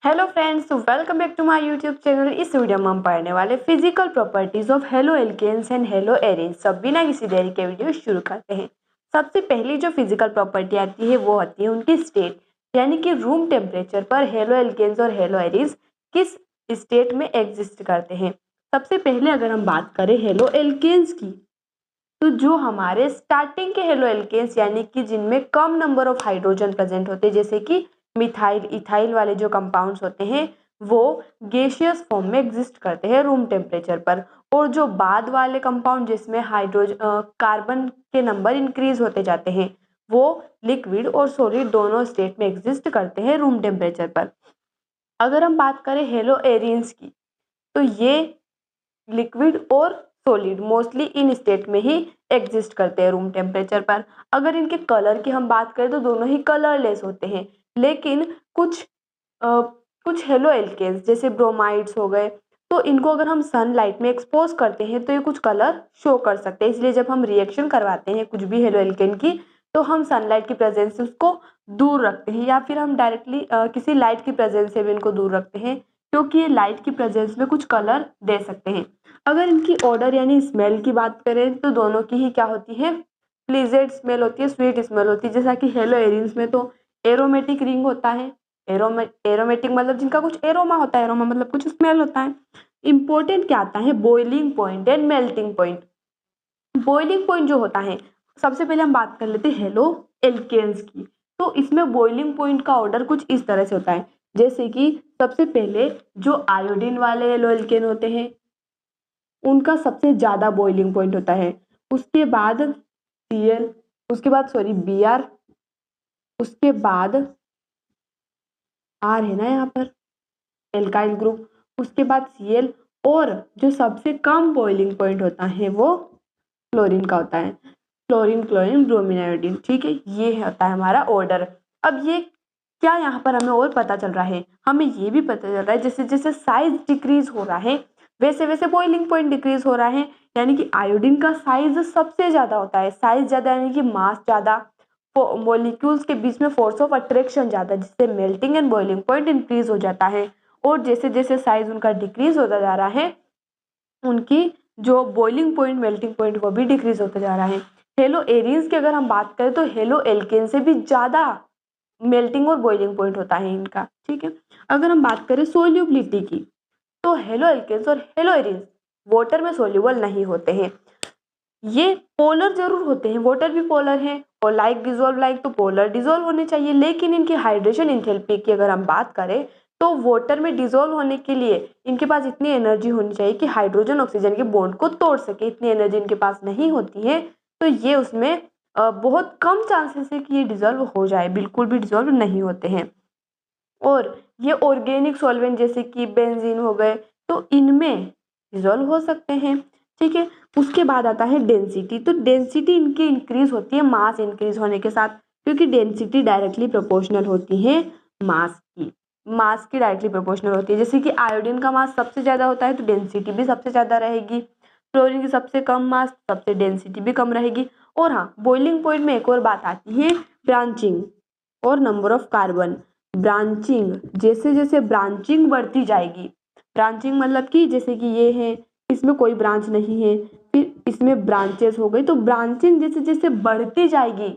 Hello friends, welcome back to my YouTube channel. इस video में हम पढ़ने वाले physical properties of haloalkanes and haloarenes. सब बिना किसी देरी के वीडियो शुरू करते हैं। सबसे पहली जो फिजिकल प्रॉपर्टी आती है वो होती है उनकी स्टेट, यानी कि रूम टेम्परेचर पर हेलो एल्केन्स और हेलो एरीन्स किस स्टेट में एग्जिस्ट करते हैं। सबसे पहले अगर हम बात करें हेलो एल्केन्स की, तो जो हमारे स्टार्टिंग के हेलो एल्केन्स यानी कि जिनमें कम नंबर ऑफ हाइड्रोजन प्रेजेंट होते हैं, जैसे कि मिथाइल इथाइल वाले जो कंपाउंड्स होते हैं वो गैसियस फॉर्म में एग्जिस्ट करते हैं रूम टेम्परेचर पर। और जो बाद वाले कंपाउंड जिसमें हाइड्रोजन कार्बन के नंबर इंक्रीज होते जाते हैं वो लिक्विड और सॉलिड दोनों स्टेट में एग्जिस्ट करते हैं रूम टेम्परेचर पर। अगर हम बात करें हेलो एरियंस की, तो ये लिक्विड और सॉलिड मोस्टली इन स्टेट में ही एग्जिस्ट करते हैं रूम टेम्परेचर पर। अगर इनके कलर की हम बात करें तो दोनों ही कलरलेस होते हैं, लेकिन कुछ हेलो एल्केन्स जैसे ब्रोमाइड्स हो गए, तो इनको अगर हम सनलाइट में एक्सपोज करते हैं तो ये कुछ कलर शो कर सकते हैं। इसलिए जब हम रिएक्शन करवाते हैं कुछ भी हेलो एल्केन की, तो हम सनलाइट की प्रेजेंस से उसको दूर रखते हैं, या फिर हम डायरेक्टली किसी लाइट की प्रेजेंस से भी इनको दूर रखते हैं, क्योंकि ये लाइट की प्रेजेंस में कुछ कलर दे सकते हैं। अगर इनकी ऑर्डर यानी स्मेल की बात करें तो दोनों की ही क्या होती है, प्लीजेंट स्मेल होती है, स्वीट स्मेल होती है। जैसा कि हेलो एरिन्स में तो एरोमेटिक रिंग होता है। एरोमेटिक मतलब जिनका कुछ एरोमा होता है, एरोमा मतलब कुछ स्मेल होता है। इंपॉर्टेंट क्या आता है, boiling point and melting point. Boiling point जो होता है, सबसे पहले हम बात कर लेते हैं हेलो एल्केन्स की। तो इसमें बॉइलिंग पॉइंट का ऑर्डर कुछ इस तरह से होता है, जैसे कि सबसे पहले जो आयोडीन वाले हेलो एल्केन होते हैं उनका सबसे ज्यादा बॉइलिंग पॉइंट होता है। उसके बाद Cl, उसके बाद Br, उसके बाद R है ना यहाँ पर एल्काइल ग्रुप, उसके बाद Cl, और जो सबसे कम बॉइलिंग पॉइंट होता है वो क्लोरीन का होता है। क्लोरीन क्लोरीन ब्रोमीन आयोडीन, ठीक है, ये होता है हमारा ऑर्डर। अब ये क्या यहाँ पर हमें और पता चल रहा है, हमें ये भी पता चल रहा है जैसे जैसे साइज डिक्रीज हो रहा है वैसे वैसे बॉइलिंग पॉइंट डिक्रीज हो रहा है। यानी कि आयोडीन का साइज सबसे ज्यादा होता है, साइज ज्यादा यानी कि मास ज्यादा, मॉलिक्यूल्स के बीच में फोर्स ऑफ अट्रैक्शन ज्यादा, जिससे melting and boiling point increase हो जाता है। और जैसे जैसे साइज उनका डिक्रीज होता जा रहा है उनकी जो बॉइलिंग पॉइंट मेल्टिंग पॉइंट वो भी डिक्रीज होता जा रहा है। हेलो एरिन्स की अगर हम बात करें तो हेलो एल्केन से भी ज्यादा मेल्टिंग और बॉइलिंग पॉइंट होता है इनका, ठीक है। अगर हम बात करें सोल्यूबिलिटी की, तो हेलो एल्केन्स और हेलो एरिन्स वाटर में सोल्यूबल नहीं होते हैं। ये पोलर जरूर होते हैं, वाटर भी पोलर है, और लाइक डिजोल्व लाइक तो पोलर डिजोल्व होने चाहिए, लेकिन इनकी हाइड्रेशन इंथैल्पी की अगर हम बात करें तो वाटर में डिजोल्व होने के लिए इनके पास इतनी एनर्जी होनी चाहिए कि हाइड्रोजन ऑक्सीजन के बॉन्ड को तोड़ सके। इतनी एनर्जी इनके पास नहीं होती है, तो ये उसमें बहुत कम चांसेस है कि ये डिजोल्व हो जाए, बिल्कुल भी डिजोल्व नहीं होते हैं। और ये ऑर्गेनिक सॉल्वेंट जैसे कि बेंजीन हो गए तो इनमें डिजोल्व हो सकते हैं, ठीक है। उसके बाद आता है डेंसिटी। तो डेंसिटी इनकी इंक्रीज होती है मास इंक्रीज होने के साथ, क्योंकि डेंसिटी डायरेक्टली प्रोपोर्शनल होती है मास की डायरेक्टली प्रोपोर्शनल होती है। जैसे कि आयोडीन का मास सबसे ज्यादा होता है तो डेंसिटी भी सबसे ज्यादा रहेगी, क्लोरीन की सबसे कम मास सबसे डेंसिटी भी कम रहेगी। और हाँ, बॉइलिंग पॉइंट में एक और बात आती है, ब्रांचिंग और नंबर ऑफ कार्बन। ब्रांचिंग, जैसे जैसे ब्रांचिंग बढ़ती जाएगी, ब्रांचिंग मतलब कि जैसे कि ये है, इसमें कोई ब्रांच नहीं है, फिर इसमें ब्रांचेस हो गई, तो ब्रांचिंग जैसे जैसे बढ़ती जाएगी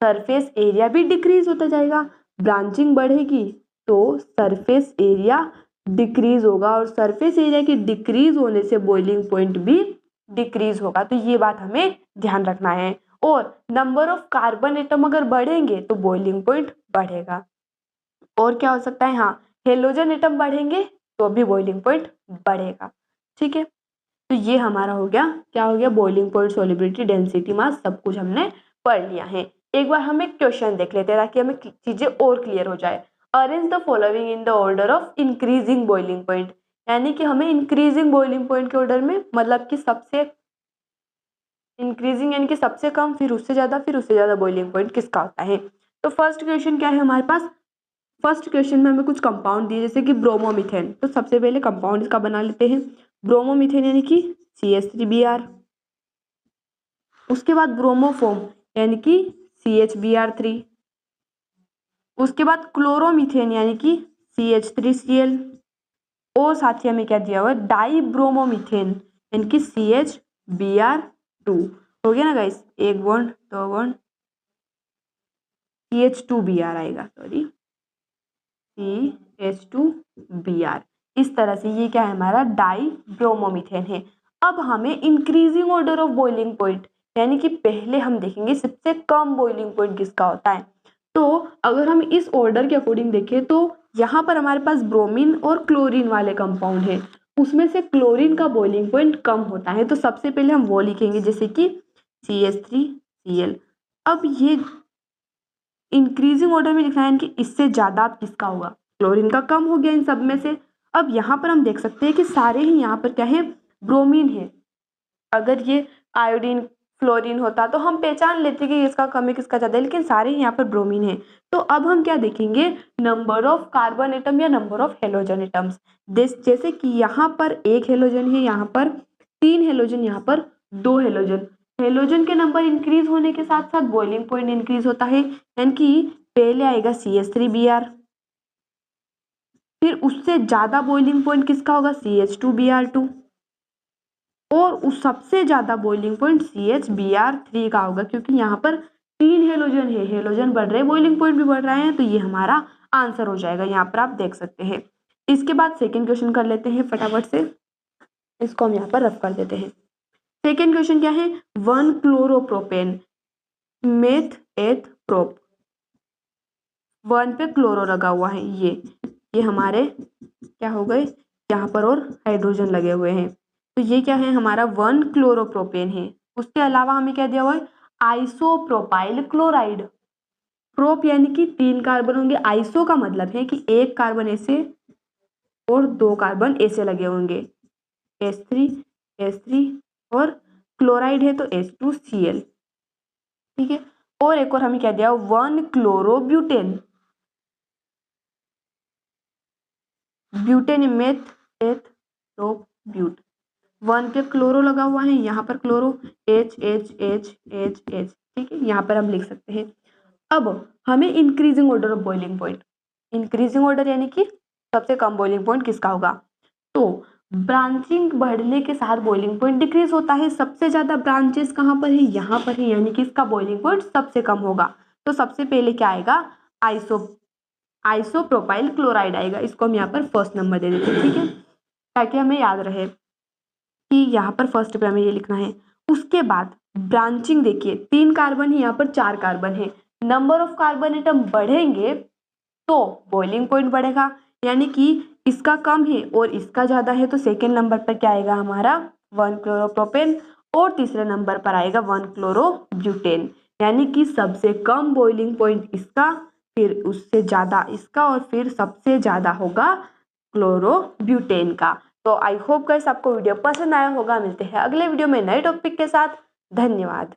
सरफेस एरिया भी डिक्रीज होता जाएगा। ब्रांचिंग बढ़ेगी तो सरफेस एरिया डिक्रीज होगा, और सरफेस एरिया के डिक्रीज होने से बॉइलिंग पॉइंट भी डिक्रीज होगा। तो ये बात हमें ध्यान रखना है। और नंबर ऑफ कार्बन एटम अगर बढ़ेंगे तो बॉइलिंग पॉइंट बढ़ेगा। और क्या हो सकता है, हाँ, हेलोजन एटम बढ़ेंगे तो भी बॉइलिंग पॉइंट बढ़ेगा, ठीक है। तो ये हमारा हो गया, क्या हो गया, बॉइलिंग पॉइंट, सॉल्युबिलिटी, डेंसिटी, मास, सब कुछ हमने पढ़ लिया है। एक बार हम एक क्वेश्चन देख लेते हैं ताकि हमें चीजें और क्लियर हो जाए। Arrange the following in the order of increasing boiling point, यानी कि हमें इंक्रीजिंग बॉइलिंग पॉइंट के ऑर्डर में, मतलब कि सबसे इंक्रीजिंग यानी कि सबसे कम, फिर उससे ज्यादा बॉइलिंग पॉइंट किसका होता है। तो फर्स्ट क्वेश्चन क्या है हमारे पास, फर्स्ट क्वेश्चन में हमें कुछ कंपाउंड दिए जैसे कि ब्रोमोमीथेन। तो सबसे पहले कंपाउंड इसका बना लेते हैं, ब्रोमोमीथेन यानी कि CH3Br। उसके बाद ब्रोमोफोम यानी कि CHBr3। उसके बाद क्लोरोमीथेन यानी कि CH3Cl और साथ ही हमें क्या दिया हुआ है डाइब्रोमोमीथेन यानी कि CHBr2 हो गया ना गाइस, एक बॉन्ड दो बॉन्ड CH2Br आएगा, सॉरी CH2Br। इस तरह से ये क्या है हमारा डाइब्रोमोमीथेन है। अब हमें increasing order of boiling point यानी कि पहले हम देखेंगे सबसे कम बॉइलिंग पॉइंट किसका होता है। तो अगर हम इस ऑर्डर के अकॉर्डिंग देखें तो यहाँ पर हमारे पास ब्रोमीन और क्लोरीन वाले कंपाउंड है, उसमें से क्लोरीन का बॉइलिंग पॉइंट कम होता है, तो सबसे पहले हम वो लिखेंगे जैसे कि CH3Cl। अब ये इंक्रीजिंग ऑर्डर में लिखना है कि इससे ज्यादा किसका होगा, क्लोरीन का कम हो गया इन सब में से। अब यहाँ पर हम देख सकते हैं कि सारे ही यहाँ पर क्या है ब्रोमीन है। अगर ये आयोडीन फ्लोरीन होता तो हम पहचान लेते कि इसका कम है किसका ज्यादा है, लेकिन सारे ही यहाँ पर ब्रोमीन है। तो अब हम क्या देखेंगे नंबर ऑफ कार्बन एटम या नंबर ऑफ हेलोजन एटम्स। जैसे कि यहाँ पर एक हेलोजन है, यहाँ पर 3 हेलोजन, यहाँ पर 2 हेलोजन। हेलोजन के नंबर इंक्रीज होने के साथ साथ बॉइलिंग पॉइंट इंक्रीज होता है, यानी कि पहले आएगा CH3Br, फिर उससे ज्यादा बॉइलिंग पॉइंट किसका होगा CH2Br2, और उस सबसे ज्यादा बॉइलिंग पॉइंट CHBr3 का होगा, क्योंकि यहाँ पर 3 हेलोजन है, हेलोजन बढ़ रहे बॉइलिंग पॉइंट भी बढ़ रहा है, तो ये हमारा आंसर हो जाएगा। यहाँ पर आप देख सकते हैं। इसके बाद सेकेंड क्वेश्चन कर लेते हैं फटाफट से, इसको हम यहाँ पर रफ कर देते हैं। सेकेंड क्वेश्चन क्या है 1-क्लोरोप्रोपेन मेथ एथ प्रोप, 1 पे क्लोरो लगा हुआ है, ये हमारे क्या हो गए यहाँ पर और हाइड्रोजन लगे हुए हैं, तो ये क्या है हमारा 1-क्लोरोप्रोपेन है। उसके अलावा हमें क्या दिया हुआ है आइसोप्रोपाइल क्लोराइड। प्रोप यानी कि 3 कार्बन होंगे, आइसो का मतलब है कि एक कार्बन ऐसे और 2 कार्बन ऐसे लगे होंगे, H3 और क्लोराइड है तो H2Cl, ठीक है। और एक और हमें क्या दिया one chlorobutane, butane meth eth prop but, 1 पे क्लोरो लगा हुआ है, यहाँ पर क्लोरो H, ठीक है, यहाँ पर हम लिख सकते हैं। अब हमें increasing order of boiling point, increasing order यानी कि सबसे कम बॉइलिंग पॉइंट किसका होगा, तो ब्रांचिंग बढ़ने के साथ बॉइलिंग पॉइंट डिक्रीज होता है। सबसे ज्यादा ब्रांचेस कहाँ पर है, यहाँ पर है, यानी कि इसका बॉइलिंग पॉइंट सबसे कम होगा। तो सबसे पहले क्या आएगा आइसोप्रोपाइल क्लोराइड आएगा, इसको हम यहाँ पर फर्स्ट नंबर दे देते हैं, ठीक है, ताकि हमें याद रहे कि यहाँ पर फर्स्ट पे हमें ये लिखना है। उसके बाद ब्रांचिंग देखिए 3 कार्बन है, यहाँ पर 4 कार्बन है, नंबर ऑफ कार्बन एटम बढ़ेंगे तो बॉइलिंग पॉइंट बढ़ेगा, यानी कि इसका कम है और इसका ज्यादा है, तो सेकेंड नंबर पर क्या आएगा हमारा 1-क्लोरोप्रोपेन, और तीसरे नंबर पर आएगा 1-क्लोरोब्यूटेन, यानी कि सबसे कम बॉइलिंग पॉइंट इसका, फिर उससे ज्यादा इसका, और फिर सबसे ज्यादा होगा क्लोरोब्यूटेन का। तो आई होप गाइस आपको वीडियो पसंद आया होगा। मिलते हैं अगले वीडियो में नए टॉपिक के साथ। धन्यवाद।